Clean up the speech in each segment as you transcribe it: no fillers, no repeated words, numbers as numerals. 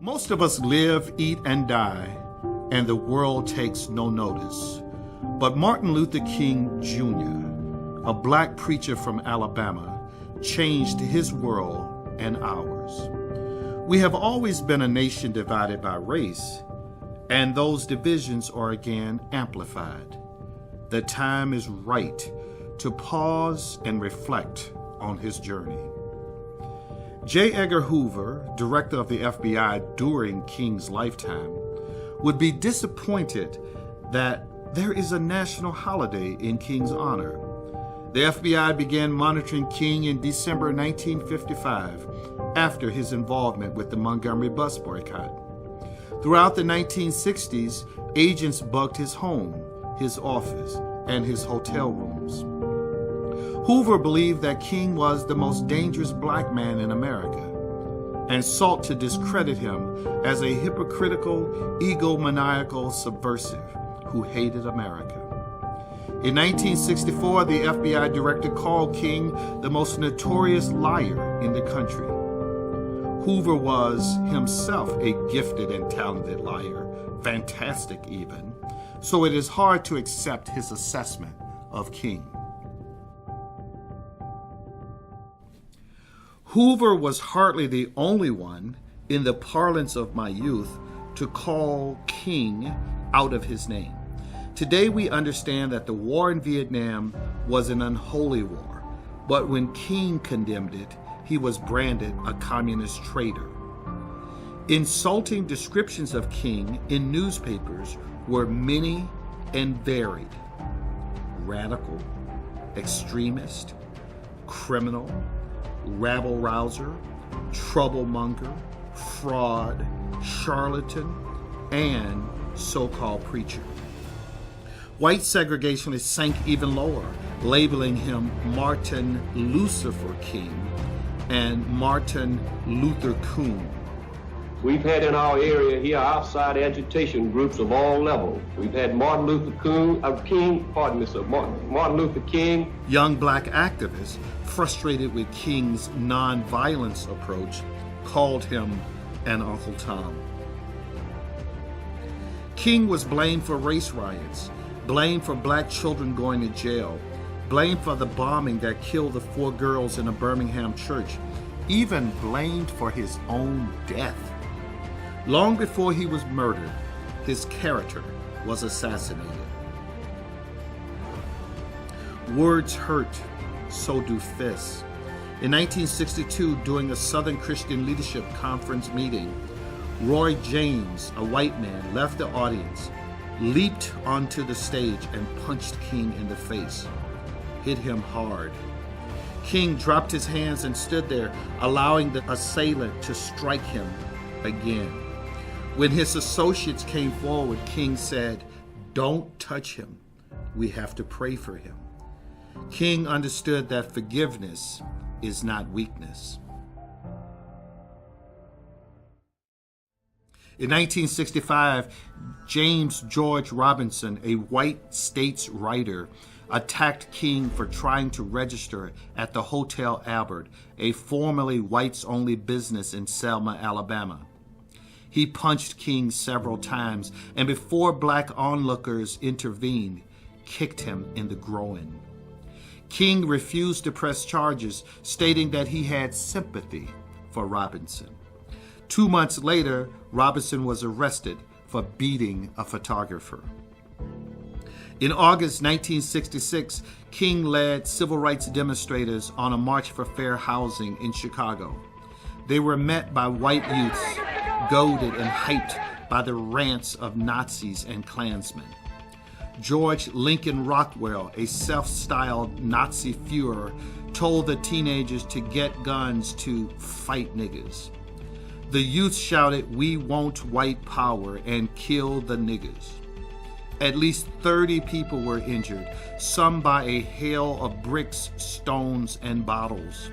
Most of us live, eat, and die, and the world takes no notice. But Martin Luther King Jr., a black preacher from Alabama, changed his world and ours. We have always been a nation divided by race, and those divisions are again amplified. The time is right to pause and reflect on his journey. J. Edgar Hoover, director of the FBI during King's lifetime, would be disappointed that there is a national holiday in King's honor. The FBI began monitoring King in December 1955 after his involvement with the Montgomery bus boycott. Throughout the 1960s, agents bugged his home, his office, and his hotel rooms. Hoover believed that King was the most dangerous black man in America and sought to discredit him as a hypocritical, egomaniacal subversive who hated America. In 1964, the FBI director called King the most notorious liar in the country. Hoover was himself a gifted and talented liar, fantastic even, so it is hard to accept his assessment of King. Hoover was hardly the only one, in the parlance of my youth, to call King out of his name. Today we understand that the war in Vietnam was an unholy war, but when King condemned it, he was branded a communist traitor. Insulting descriptions of King in newspapers were many and varied: radical, extremist, criminal, rabble-rouser, troublemonger, fraud, charlatan, and so-called preacher. White segregationists sank even lower, labeling him Martin Lucifer King and Martin Luther Coon. We've had in our area here outside agitation groups of all levels. We've had Martin Luther King. Young black activists, frustrated with King's non-violence approach, called him an Uncle Tom. King was blamed for race riots, blamed for black children going to jail, blamed for the bombing that killed the 4 girls in a Birmingham church, even blamed for his own death. Long before he was murdered, his character was assassinated. Words hurt, so do fists. In 1962, during a Southern Christian Leadership Conference meeting, Roy James, a white man, left the audience, leaped onto the stage, and punched King in the face, hit him hard. King dropped his hands and stood there, allowing the assailant to strike him again. When his associates came forward, King said, "Don't touch him. We have to pray for him." King understood that forgiveness is not weakness. In 1965, James George Robinson, a white states writer, attacked King for trying to register at the Hotel Albert, a formerly whites-only business in Selma, Alabama. He punched King several times, and before black onlookers intervened, kicked him in the groin. King refused to press charges, stating that he had sympathy for Robinson. 2 months later, Robinson was arrested for beating a photographer. In August 1966, King led civil rights demonstrators on a march for fair housing in Chicago. They were met by white youths, goaded and hyped by the rants of Nazis and Klansmen. George Lincoln Rockwell, a self-styled Nazi Führer, told the teenagers to get guns to fight niggas. The youth shouted, "We want white power," and killed the niggas. At least 30 people were injured, some by a hail of bricks, stones, and bottles.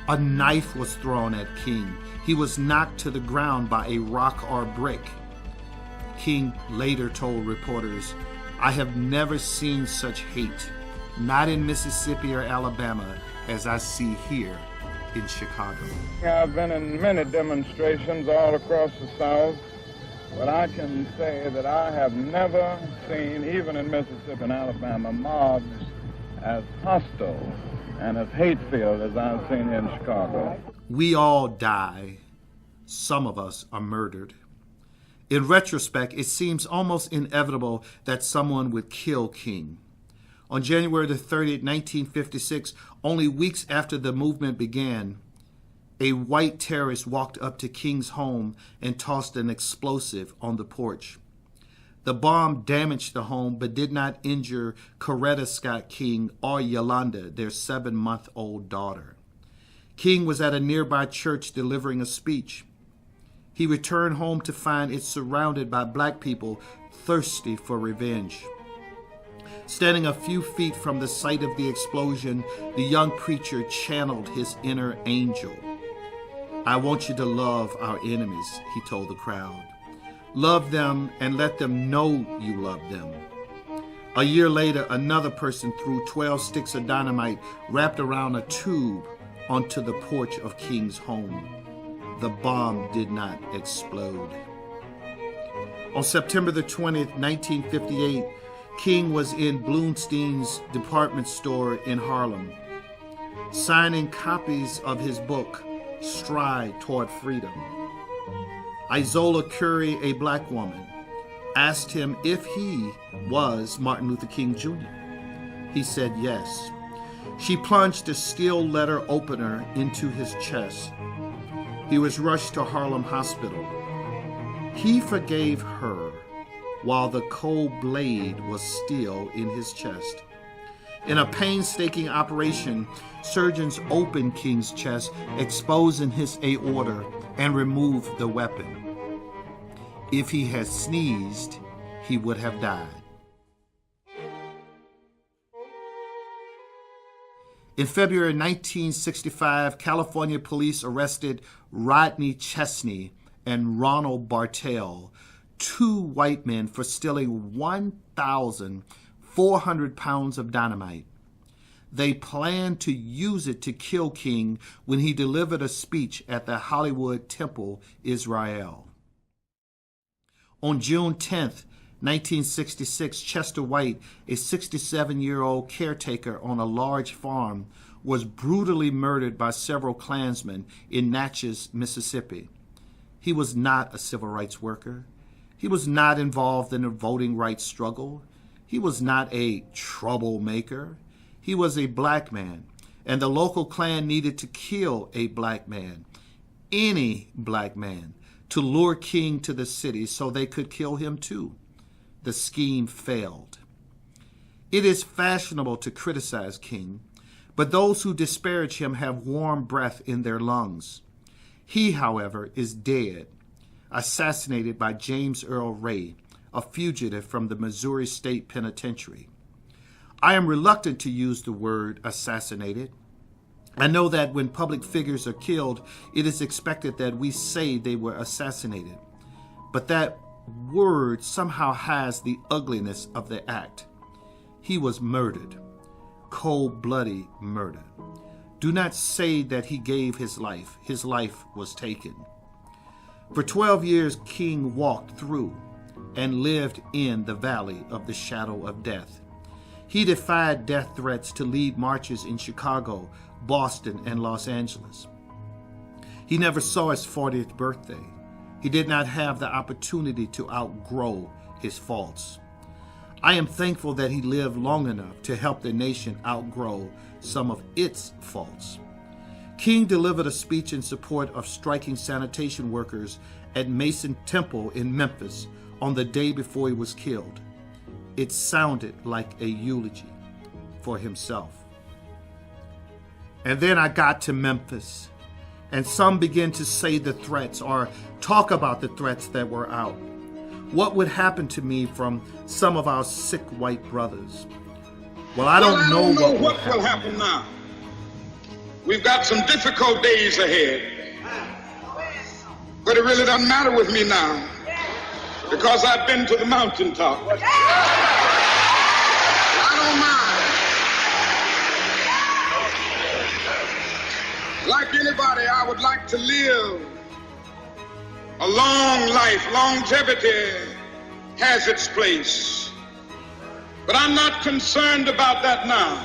A knife was thrown at King. He was knocked to the ground by a rock or brick. King later told reporters, "I have never seen such hate, not in Mississippi or Alabama, as I see here in Chicago. I've been in many demonstrations all across the South, but I can say that I have never seen, even in Mississippi and Alabama, mobs as hostile and as hate-filled as I've seen here in Chicago. We all die. Some of us are murdered. In retrospect, it seems almost inevitable that someone would kill King. On January the 30th, 1956, only weeks after the movement began, a white terrorist walked up to King's home and tossed an explosive on the porch. The bomb damaged the home but did not injure Coretta Scott King or Yolanda, their 7-month-old daughter. King was at a nearby church delivering a speech. He returned home to find it surrounded by black people thirsty for revenge. Standing a few feet from the site of the explosion, the young preacher channeled his inner angel. "I want you to love our enemies," he told the crowd. "Love them and let them know you love them." A year later, another person threw 12 sticks of dynamite wrapped around a tube onto the porch of King's home. The bomb did not explode. On September the 20th, 1958, King was in Bloomstein's department store in Harlem, signing copies of his book, Stride Toward Freedom. Isola Curry, a black woman, asked him if he was Martin Luther King Jr. He said yes. She plunged a steel letter opener into his chest. He was rushed to Harlem Hospital. He forgave her while the cold blade was still in his chest. In a painstaking operation, surgeons opened King's chest, exposing his aorta, and removed the weapon. If he had sneezed, he would have died. In February 1965, California police arrested Rodney Chesney and Ronald Bartell, 2 white men, for stealing 1,400 pounds of dynamite. They planned to use it to kill King when he delivered a speech at the Hollywood Temple, Israel. On June 10th, 1966, Chester White, a 67-year-old caretaker on a large farm, was brutally murdered by several Klansmen in Natchez, Mississippi. He was not a civil rights worker. He was not involved in the voting rights struggle. He was not a troublemaker. He was a black man, and the local Klan needed to kill a black man, any black man, to lure King to the city so they could kill him too. The scheme failed. It is fashionable to criticize King, but those who disparage him have warm breath in their lungs. He, however, is dead, assassinated by James Earl Ray, a fugitive from the Missouri State Penitentiary. I am reluctant to use the word assassinated. I know that when public figures are killed, it is expected that we say they were assassinated. But that word somehow has the ugliness of the act. He was murdered, cold-blooded murder. Do not say that he gave his life. His life was taken. For 12 years, King walked through and lived in the valley of the shadow of death. He defied death threats to lead marches in Chicago, Boston, and Los Angeles. He never saw his 40th birthday. He did not have the opportunity to outgrow his faults. I am thankful that he lived long enough to help the nation outgrow some of its faults. King delivered a speech in support of striking sanitation workers at Mason Temple in Memphis on the day before he was killed. It sounded like a eulogy for himself. And then I got to Memphis, and some began to say the threats or talk about the threats that were out. What would happen to me from some of our sick white brothers? Well, I don't know what will happen now. We've got some difficult days ahead. But it really doesn't matter with me now, because I've been to the mountaintop. I don't mind. Like anybody, I would like to live a long life. Longevity has its place. But I'm not concerned about that now.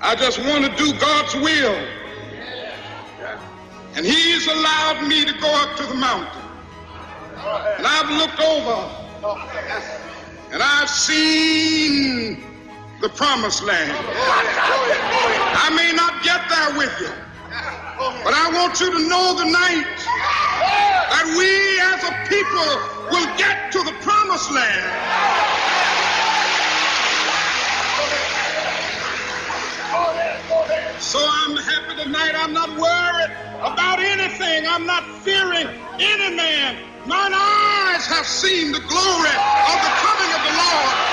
I just want to do God's will. And He's allowed me to go up to the mountain. And I've looked over and I've seen the promised land. I may not get there with you, but I want you to know tonight that we as a people will get to the promised land. So I'm happy tonight. I'm not worried about anything. I'm not fearing any man. Mine eyes have seen the glory of the coming of the Lord.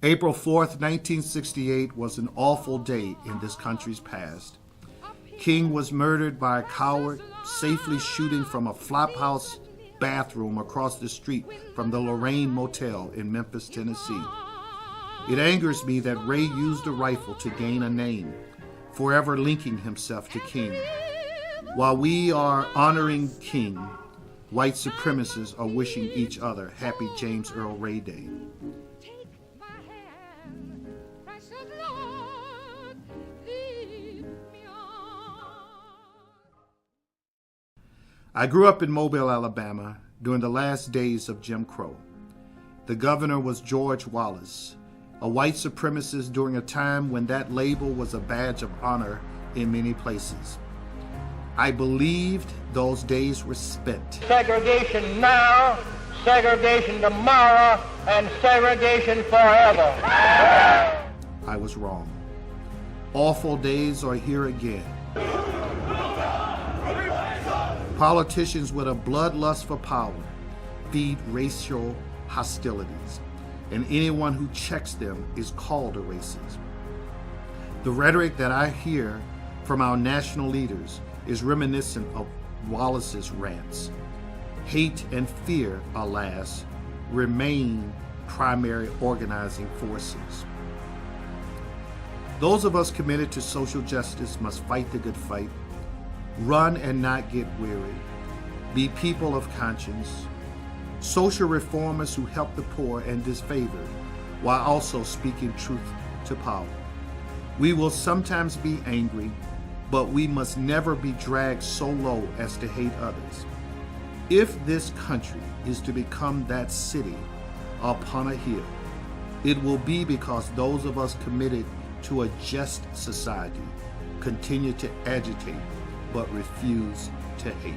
April 4th, 1968 was an awful day in this country's past. King was murdered by a coward, safely shooting from a flophouse bathroom across the street from the Lorraine Motel in Memphis, Tennessee. It angers me that Ray used a rifle to gain a name, forever linking himself to King. While we are honoring King, white supremacists are wishing each other happy James Earl Ray Day. I grew up in Mobile, Alabama during the last days of Jim Crow. The governor was George Wallace, a white supremacist during a time when that label was a badge of honor in many places. I believed those days were spent. Segregation now, segregation tomorrow, and segregation forever. I was wrong. Awful days are here again. Politicians with a bloodlust for power feed racial hostilities, and anyone who checks them is called a racist. The rhetoric that I hear from our national leaders is reminiscent of Wallace's rants. Hate and fear, alas, remain primary organizing forces. Those of us committed to social justice must fight the good fight, run and not get weary, be people of conscience, social reformers who help the poor and disfavored, while also speaking truth to power. We will sometimes be angry, but we must never be dragged so low as to hate others. If this country is to become that city upon a hill, it will be because those of us committed to a just society continue to agitate but refuse to hate.